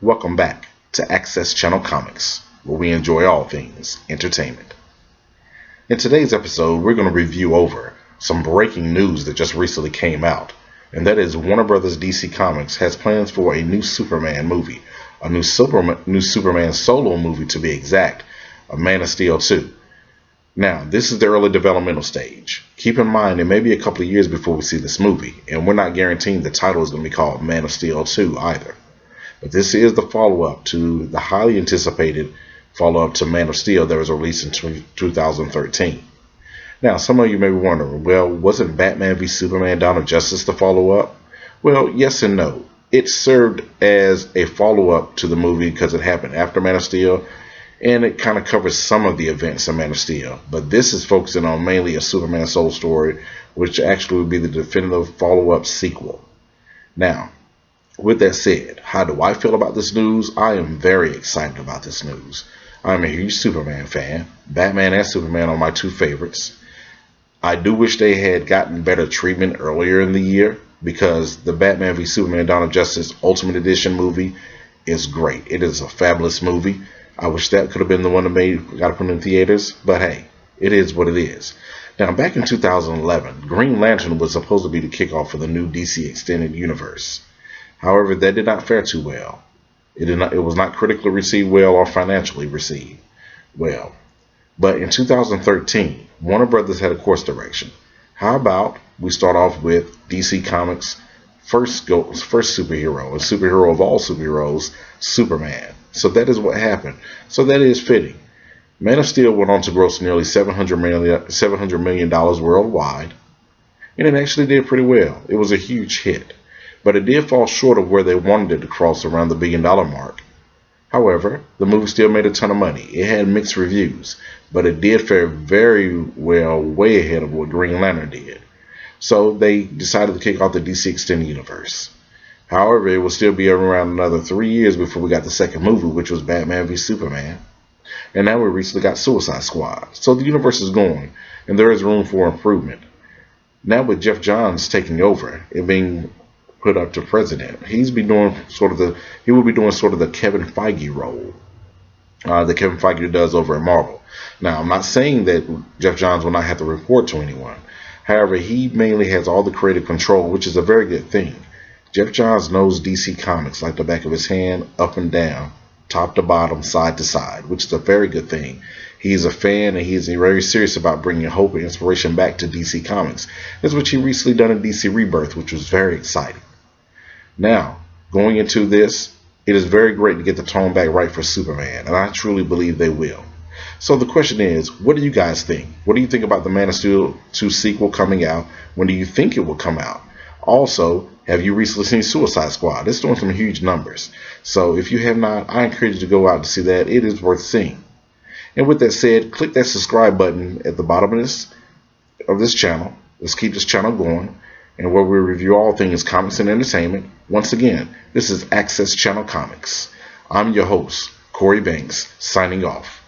Welcome back to Access Channel Comics, where we enjoy all things entertainment. In today's episode, we're going to review over some breaking news that just recently came out, and that is Warner Brothers DC Comics has plans for a new Superman movie, a new Superman solo movie to be exact, a Man of Steel 2. Now, this is the early developmental stage. Keep in mind it may be a couple of years before we see this movie, and we're not guaranteeing the title is going to be called Man of Steel 2 either. But this is the follow-up to the highly anticipated follow-up to Man of Steel that was released in 2013. Now, some of you may be wondering, well, wasn't Batman v Superman Dawn of Justice the follow-up? Well, yes and no. It served as a follow-up to the movie because it happened after Man of Steel, and it kind of covers some of the events of Man of Steel. But this is focusing on mainly a Superman soul story, which actually would be the definitive follow-up sequel. Now, with that said, how do I feel about this news? I am very excited about this news. I'm a huge Superman fan. Batman and Superman are my two favorites. I do wish they had gotten better treatment earlier in the year because the Batman v Superman Dawn of Justice Ultimate Edition movie is great. It is a fabulous movie. I wish that could have been the one that got put in theaters, but hey, it is what it is. Now, back in 2011, Green Lantern was supposed to be the kickoff for the new DC Extended Universe. However, that did not fare too well. It was not critically received well or financially received well. But in 2013, Warner Brothers had a course direction. How about we start off with DC Comics' first superhero, a superhero of all superheroes, Superman. So that is what happened. So that is fitting. Man of Steel went on to gross nearly $700 million worldwide, and it actually did pretty well. It was a huge hit, but it did fall short of where they wanted it to cross around the $1 billion mark. However, the movie still made a ton of money. It had mixed reviews, but it did fare very well, way ahead of what Green Lantern did. So they decided to kick off the DC Extended Universe. However, it will still be around another 3 years before we got the second movie, which was Batman v Superman. And now we recently got Suicide Squad. So the universe is going, and there is room for improvement. Now with Geoff Johns taking over and being put up to president, he will be doing sort of the Kevin Feige role that Kevin Feige does over at Marvel. Now, I'm not saying that Geoff Johns will not have to report to anyone. However, he mainly has all the creative control, which is a very good thing. Geoff Johns knows DC Comics like the back of his hand, up and down, top to bottom, side to side, which is a very good thing. He is a fan, and he is very serious about bringing hope and inspiration back to DC Comics. That's what he recently done in DC Rebirth, which was very exciting. Now, going into this, it is very great to get the tone back right for Superman, and I truly believe they will. So the question is, what do you guys think? What do you think about the Man of Steel 2 sequel coming out? When do you think it will come out? Also, have you recently seen Suicide Squad? It's doing some huge numbers. So if you have not, I encourage you to go out to see that. It is worth seeing. And with that said, click that subscribe button at the bottom of this channel. Let's keep this channel going, and where we review all things comics and entertainment. Once again, this is Access Channel Comics. I'm your host, Corey Banks, signing off.